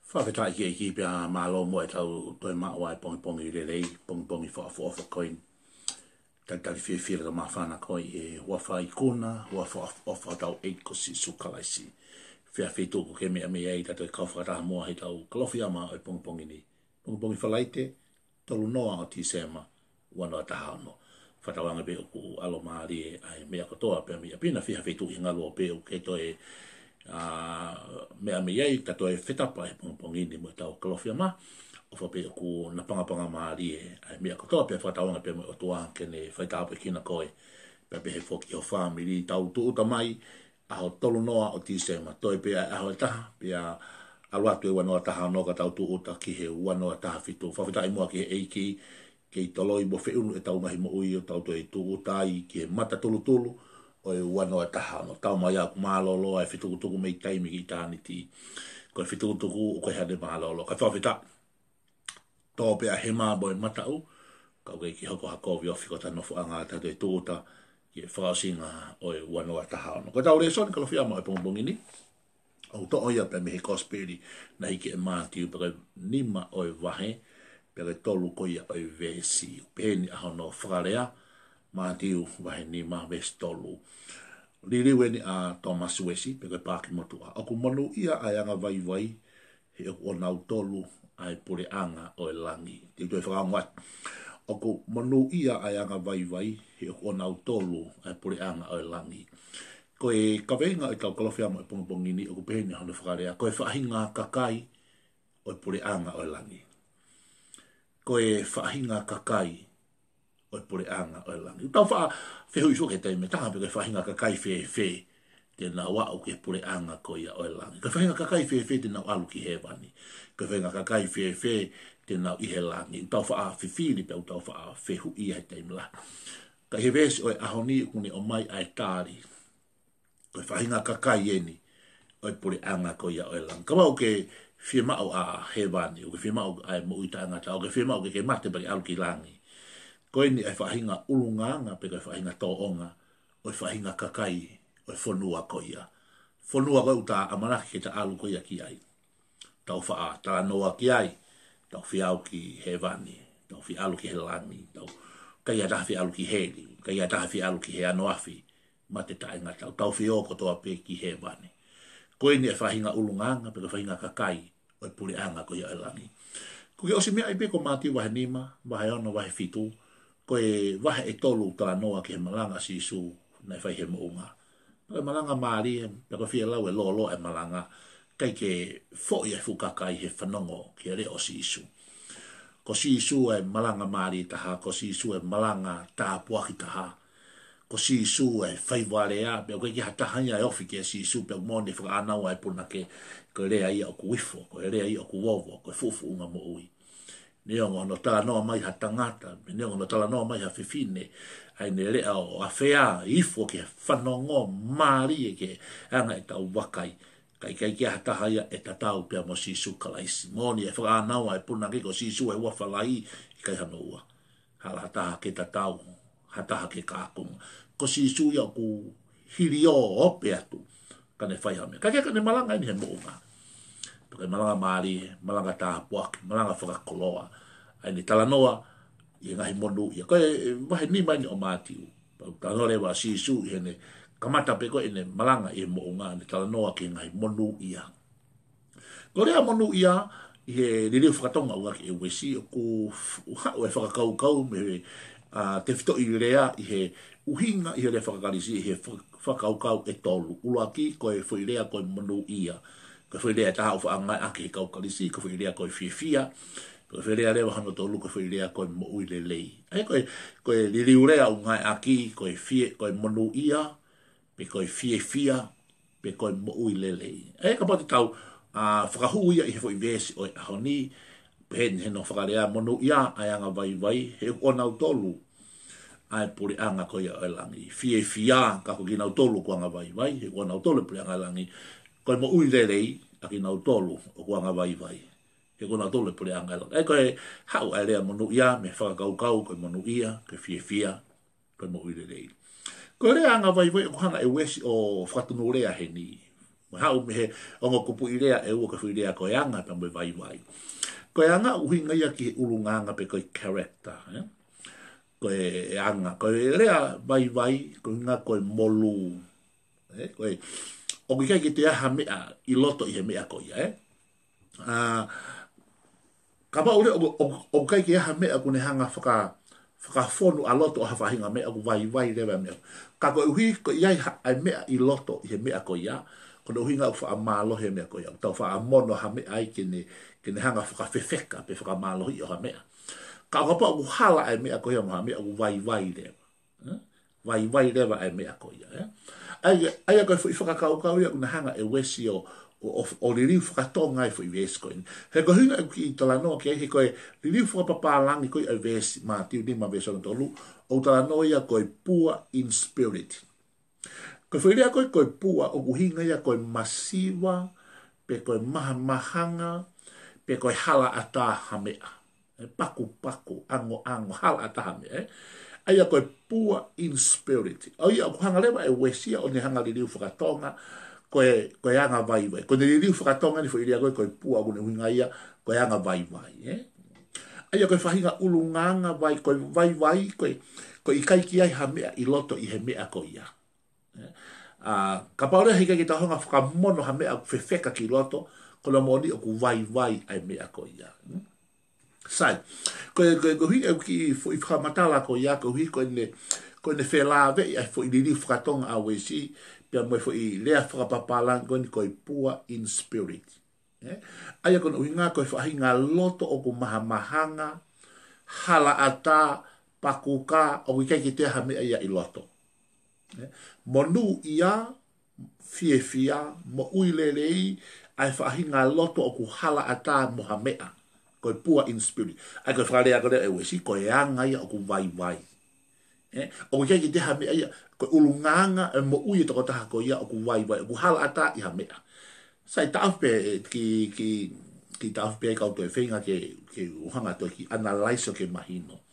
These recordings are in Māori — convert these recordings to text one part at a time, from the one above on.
Whakataki ki pia malo mo e tau toi maua e pongi pongi lelei, pongi pongi whaafofa koin. Tantari whiawhira ka mawhana koi e wafa i kuna, wafa ofa tau eiko si sukalaisi. Whiawhitu ko ke mea mea i tato e kawhakataha mua he tau kalofi ama e pongi pongi ni. Pongi pongi whalaite, tolu noa o ti sema, wanoa taha ano. Whatawanga pe oku alo maari e ai mea kotoa pia mea pina whiawhitu i ngalo pe o ke toi mea mea i tato e whetapa e pongi ni mo tau kalofia ma o whape ku na pangapanga maari e ai mea kotoa pia whatawanga pia mo o tua kene whaitapa e kina koe pia pe he whoki o whamiri tau tuuta mai aho tolu noa o tisema toi pia aho e taha pia aluatu e wanoa taha no ka tau tuuta ki he wanoa taha fitu whawhitai mua ki he eiki ki toloi mo whiunu e tau mahi mo ui o tau toi tuuta i ki he mata tulu tulu o e wanoa taha no tau mai aku malolo e whitukutuku mei taimi ki tāni ti ko e whitukutuku o koe hade malolo ka whawhita tō pia he mābo e matau ka ue ki hoko hakovi ofi ko tano fuanga tato e tuuta ki e whakaosinga o e wanoa taha no ko tau le soni ka lo fiama e pongbongi ni o to oia pe me he kosperi na hiki e mātiu pe nima o e wahe pe tolu koia o e vesi peni aho no whakarea Mātiu wahe ni ma ves tolu. Liriwe ni a Thomas Wesi, peke pāki motua. Aku manu ia ai anga vai vai, he o nau tolu ai pure anga o e langi. Te tue whakaangat. Aku manu ia ai anga vai vai, he o nau tolu ai pure anga o e langi. Ko e kawenga e tau kalowhiama e pongi ni, oku peheni hana whakarea. Ko e whaahinga kakai o e pure anga o e langi. Ko e whaahinga kakai o e pure anga o e langi. Tau wha whehui so ke teime taha pe koe whahinga kakai whe tēnā wau ke pure anga ko ia o e langi. Koe whahinga kakai whe tēnā alu ki he wani. Koe whahinga kakai whe tēnā i he langi. Tau wha whiwhiri pe tau wha whehu i he teime la. Ka he vesi o e ahoni kune o mai ai tāri. Koe whahinga kakai eni o e pure anga ko ia o e langi. Ka wau ke whi mau a he wani. O ke whi mau ai mo uita angata. O ke whi mau ke mate bari alu ki langi. Koe ni e whahinga ulunganga pe koe whahinga tōonga o e whahinga kakai o e whonua koia. Whonua koe uta amanaki ke ta alu koia ki ai. Tau wha tala noa ki ai. Tau whiau ki he vani. Tau whi alu ki he langi. Tau kai ataha whi alu ki heli. Kai ataha whi alu ki he anoafi. Ma te tae ngata. Tau whi o kotoa pe ki he vani. Koe ni e whahinga ulunganga pe koe whahinga kakai o e puli anga koia e langi. Koe osi mea i pe ko māti wahe nima. Wahe ono wahe fitu. Koe wahe e tolu tala noa ki he malanga si su na e whai he mounga. Koe malanga maari e peko whia lau e lolo e malanga kai ke fōi e fukakai he whanongo ki re o si su. Ko si su e malanga maari taha, ko si su e malanga tā puaki taha. Ko si su e whai warea, peko koe ki hatahanya e ofi ke si su peko mone whaka anawa e puna ke koe rea ia o ku wifo, koe rea ia o ku wowo, koe fufu unga mo ui. Neongo no tala noa mai ha tangata, neongo no tala noa mai ha whiwhine, ai ne rea o a whea, ifo ke whanongo maari e ke anga e tau wakai, kai kia hatahaya e tatau pia mo sisu kalaisi. Moni e whakaanawa e puna ke ko sisu e wawhalai i kai hanoua. Hala hataha ke tatau, hataha ke kākunga. Ko sisu ia ku hiri o ope atu, kane whaihame. Kai kane malanga ini he mounga. Porque malanga maari, malanga tāpuaki, malanga whakakoloa. Ai ni tala noa, i ngahi monu ia. Koe, wahe ni mai ni o mātiu. Tala rewa sisu, i hene kamata pe koe ine malanga i mounga, ni tala noa ki ngahi monu ia. Ko rea monu ia, i he ririu whakatonga ua ki e wesi, o ku hao e whakakaukau, me te whito i rea, i he uhinga, i he rea whakakarisi, i he whakaukau e tolu. Uluaki, koe whoi rea koe monu ia. Ko whairea taha o whaangai ake he kaukarisi, ko whairea koe whiawhia, ko whairea rewa hano tolu, ko whairea koe mo ui le lei. Ai koe liriurea o ngai aki, koe monu ia, pe koe whiawhia, pe koe mo ui le lei. Ai ka pati tau, whakahu ia i he whoi vesi o e ahoni, pe he no whakarea monu ia, ai anga vai vai, he o nau tolu, ai puri anga koe o e langi. Whiawhia, kako ki nau tolu ko anga vai vai, he o nau tolu puri anga langi, koe mo ui lelei, aki nau tolu, o kuanga vai vai. He ko nau tolu pule anga ela. E koe hau ai rea monu ia, me whakakaukau, koe monu ia, koe whiawhia, koe mo ui lelei. Koe rea anga vai vai, o kuhanga e wesi o whakatunu rea he ni. Mo hau me he ongo kupu ilea e ua ka whilea koe anga pa mo vai vai. Koe anga uhinga ia ki ulunganga pe koe character. Koe anga, koe rea vai vai, koe nga koe molu. Koe, o kai ki te aha mea i loto i he mea koe ia. Ka pa ule o kai ki aha mea kune hanga whakafonu a loto o hawhahinga mea ku vai vai rewa mea. Ka koe uhi ko iai ai mea i loto i he mea koe ia. Kono uhinga u whaamalo he mea koe ia. Tau whaamono ha mea ai kene hanga whakawhewheka pe whakamalo i o ha mea. Ka pa u hala ai mea koe ia mo ha mea ku vai vai rewa. Vai vai rewa ai mea koe ia. Ai koe whakakau ia kuna hanga e wesi o le riu whakatonga e whi vesi koe. He ko hinga ki tala noa ki he koe le riu whakapapalangi koe e vesi ma tiu ni ma vesi o tolu o tala noa ia koe poor in spirit. Koe whirea koe pua o kuhinga ia koe masiwa pe koe maha mahanga pe koe hala ata hamea. Paku ango hala ata hamea. Ai koe poor in spirit. O ia kuhanga lewa e wesia o ni hanga le riu whakatonga koe anga vai vai. Koe ni riu whakatonga ni whirea koe pua o kuhinga ia koe anga vai vai. Ai koe whahinga ulunganga vai koe vai vai koe ikaiki ai hamea i loto i he mea koe ia. Ka paura hika ki tahonga whakamono ha mea whewheka ki loto kono moni o ku vai vai ai mea ko ia. Sai, koe hui au ki i whakamatala ko ia, ko hui koe ne whelāwe ai fo i liri whakatonga a wesi, pia moe fo i lea whakapapalang koe ni koe pua in spirit. Aia kono ui ngā koe whahinga loto o ku maha mahanga, hala ata, pakuka, o ki kei te ha mea ia i loto. Monu ia fia mo uilelei ai whahinga loto o ku hala ata mo ha mea koe pua in spirit ai koe wharea koe e wesi koe anga ia o ku vai vai o kei ki te ha mea ia koe ulunganga mo ui toko taha koe ia o ku vai vai o ku hala ata i ha mea sai taupe ki taupe kau toi whenga ke uhanga toi ki analyse o ke mahino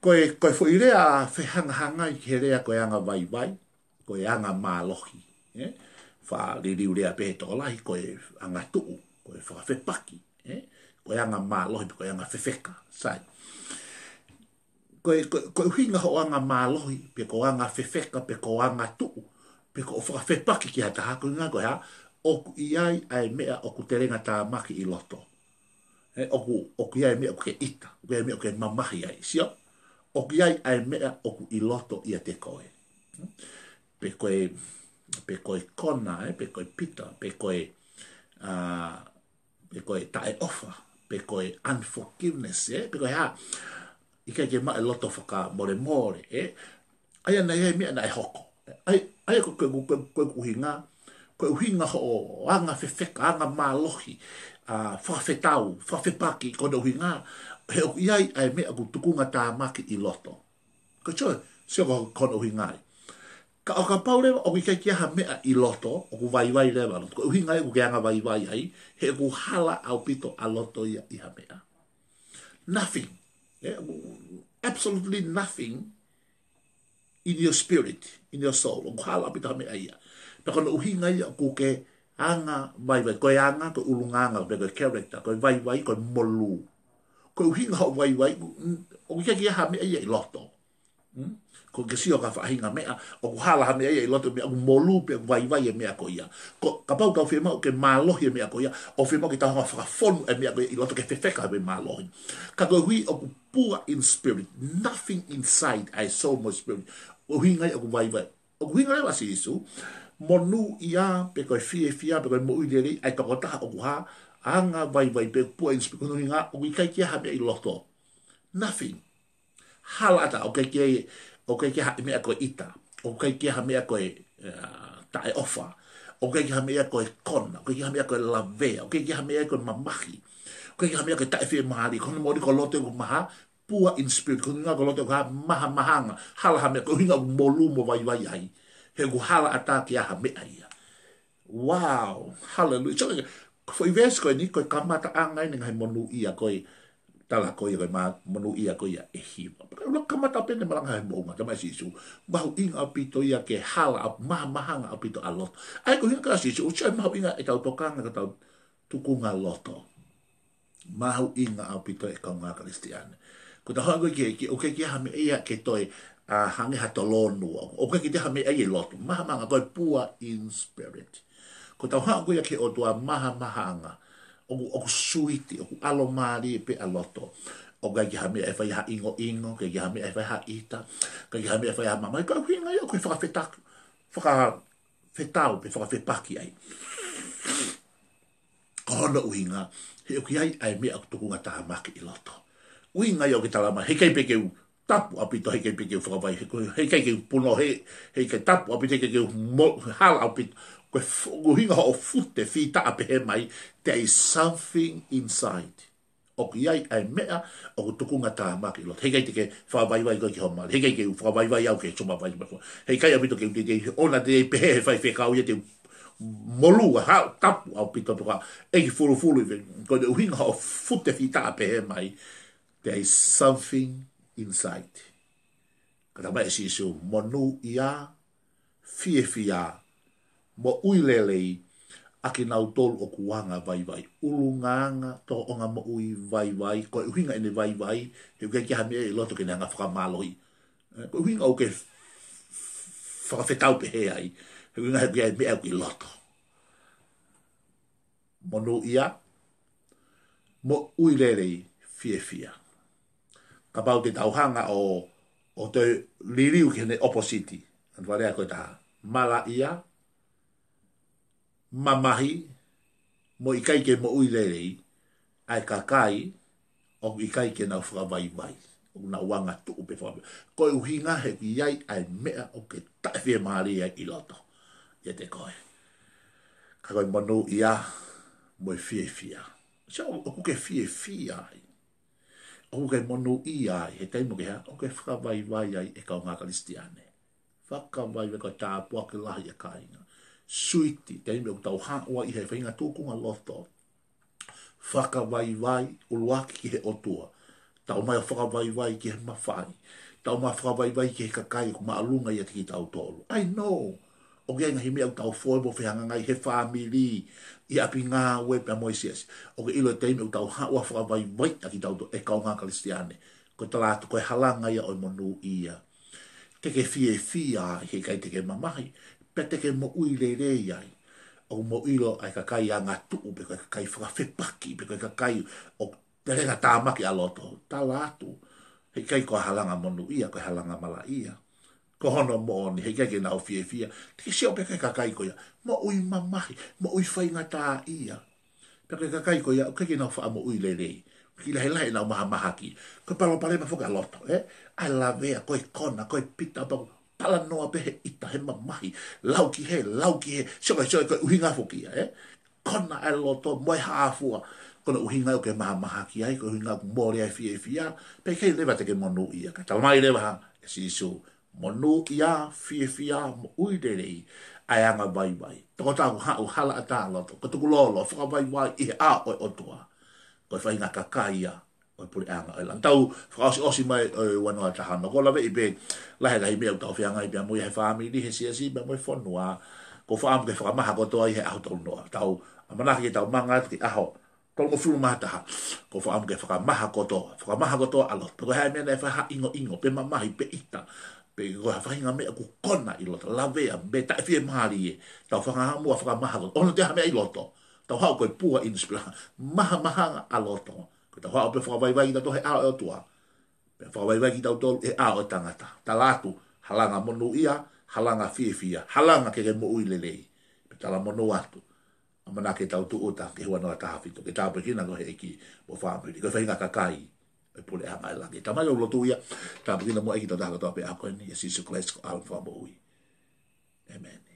koe whoirea whehangahanga i ke rea koe anga vai vai, koe anga mālohi. Wha ririu rea pehe toko lahi koe anga tuu, koe whakawhepaki. Koe anga mālohi, koe anga whewheka. Sai. Koe hinga ho anga mālohi, pe ko anga whewheka, pe ko anga tuu, pe ko whakawhepaki ki hata hako ngā koe ha, oku iai ai mea oku te renga tā maki i loto. Oku iai mea oku ke ita, oku iai mea oku ke mamahi ai. Sio? O ki ai mea o ku i loto ia te koe. Pe koe kona, pe koe pita, pe koe tae ofa, pe koe unforgiveness, pe koe ha, i kai ke mai loto whaka more, ai ana ia mea na e hoko. Ai koe uhinga, koe uhinga ho anga whewheka, anga mālohi, whawhetau, whawhepaki, koe uhinga, he o iai ai mea ku tukunga tā maki i loto. Ko choe, sio kono hui ngai. Ka o ka pau rewa, o ki kia ha mea i loto, o ku vai vai rewa, ko hui ngai ku keanga vai vai ai, he ku hala au pito a loto ia i ha mea. Nothing. Absolutely nothing in your spirit, in your soul. O ku hala au pito ha mea ia. Pe kono hui ngai ku ke anga vai vai, koe anga, koe ulunganga, koe character, koe vai vai, koe molu. Ko hinga ho vai vai o ki ha me ia i loto ko ke sio ka hinga mea o hala ha me ia i loto me o molu pe vai vai me ko ia ko ka pau ka fema o ke malohi me ko ia o fema ki ta ha fa fon e me i loto ke fefeka me malohi ka ko hui o poor in spirit nothing inside I saw my spirit o hinga o vai vai o hinga le wasi isu monu ia pe ko fia pe ko mo ideri ai ka kota o ha anga vai vai pe pua in spirit no nga o kai kia ha i loto nothing halata o kai kia ha me ko ita o kai kia ha me ko tae ofa o kai kia ha me ko kona o kai kia ha me ko lave o kai kia ha me ko mamahi o kai kia ha me ko tae fe mari kono mo ko loto ko maha pua in spirit kono nga ko loto ko maha mahanga hala ha me ko hinga molu mo vai vai ai he ko hala ata kia ha me ai wow hallelujah foi ves ko ni ko kamata angai ni ngai monu ia ko tala ko ia ma manu ia ko ia e hiwa lo kamata pene malanga he mo ma sisu mau inga apito ia ke hala ap mahanga apito alot ai ko hinga sisu o chai mau inga e tau tokanga ka tau tukunga loto mau inga apito e kaunga kristiane ko ta hago ke o ke ha me ia ke toi a hange hatolonu o ke te ha me ai loto mahanga ko pua in spirit ko ta hago ia ke o tua mahanga o suiti o alo mari pe aloto o ga ha me e fai ha ingo ke ha me e fai ha ita ke ha me e fai ha mama ka hinga yo ko fa fetak fa fetau pe fa fepaki ai ko no uinga he o ki ai me ak tukunga ta maki i loto uinga yo ke talama he kai pe ke tapu apito he kai pe ke fa vai he kai ke puno he kai tapu apito ke hal apito ko hinga o fute fita ape he mai there is something inside o ki ai mea o tukunga ta maki lot he kai te ke fa vai ko ki homa he kai ke fa vai au ke chuma vai he kai apito ke te ona te pe he fai fe ka o te molu ha tapu au pito to e fulu ko de hinga o fute fita ape he mai there is something inside kada ba si so monu ia fia mo uilelei aki nau tolu o kuanga vai ulunganga to onga mo ui vai ko hinga ene vai he ke ha me e loto ke nga fra maloi ko hinga o ke fra fetau pe he ai he hinga he me e loto mono ia mo uilelei fia ka pau te tauhanga o te liriu ke ne opposite an vale ko ta mala ia mamahi mo ikai ke mo uilelei ai kakai o ikai ke na fra vai o na wanga tu pe fa ko uhinga he iai ai mea o ke tafe mari ai iloto ye te koe ka ko manu ia mo fia so o ke fia ai o ke manu ia he tai mo ke ha o ke fra vai ai e ka nga kristiane faka vai ko ta po ke la ia kainga suiti te me tau ha wa i he whainga tūkunga loto whaka vai uluaki ki he otua tau mai whaka vai ki he mawhai tau mai whaka vai ki he kakai ko maalunga i ati ki tau tolu I know o ke inga hi mea tau fwoi mo whihanga ngai he family i api ngā ue pia moisias o ke ilo te me tau ha wa whaka vai aki tau tolu e kau ngā kristiane ko talatu koe halanga ia o monu ia te ke fia he kai te ke mamahi pete ke mo uile ai o mo ilo ai kakai a ngā tuu pe kakai whakawhepaki pe kakai o te renga tāmaki a loto talatu he kai ko halanga monu ia ko halanga mala ia ko hono mo ni he kai ke nao fia te seo pe kakai ko ia mo ui mamahi mo ui whainga tā ia pe kakai ko ia o kai ke nao wha mo uile ki la hela na maha ki ko palo ma foka loto ai la vea ko kona ko pita pa pala noa pe he ita he mamahi lau ki he so ko uhinga foki kona ai loto mo hafua kona uhinga o ke maha ki ai ko uhinga mo le fia pe ke leva te ke monu ia ka tal mai leva si so monu ia fia mo uidere ai anga vai to ta ha hala ata loto ko tu lolo foka vai i a o toa ko fai nga kakaia o puli anga ai tau frasi osi mai o wana ta hano ko lave ibe la he mai tau fia nga ibe mo he family he si be mo fonua ko fa am ke fa ma ko to ai he auto no tau amana ki tau manga ki aho ko mo fu mata ko fa am ke fa ma ko to alo ko ha me na fa ha ingo pe ma hi pe ita pe ko fa nga me ko kona i loto lave a be ta fi mari tau fa nga mo fa ma ko ono te ha me i loto tau hao koe pua inspira maha a loto ko tau hao pe whakawaiwai na to he ao e tua pe whakawaiwai ki tau tolu e ao e tangata ta latu halanga monu ia halanga fia halanga ke mo uilelei pe tala monu atu amana ke tau tu uta ke hua noa tahawhito ke tau pekina no he eki mo whamiri ko whainga kakai e pule a mai langi tamai o lotu ia tau pekina mo eki tau tahawhito pe a koe ni e sisu klesko au whamui Amen.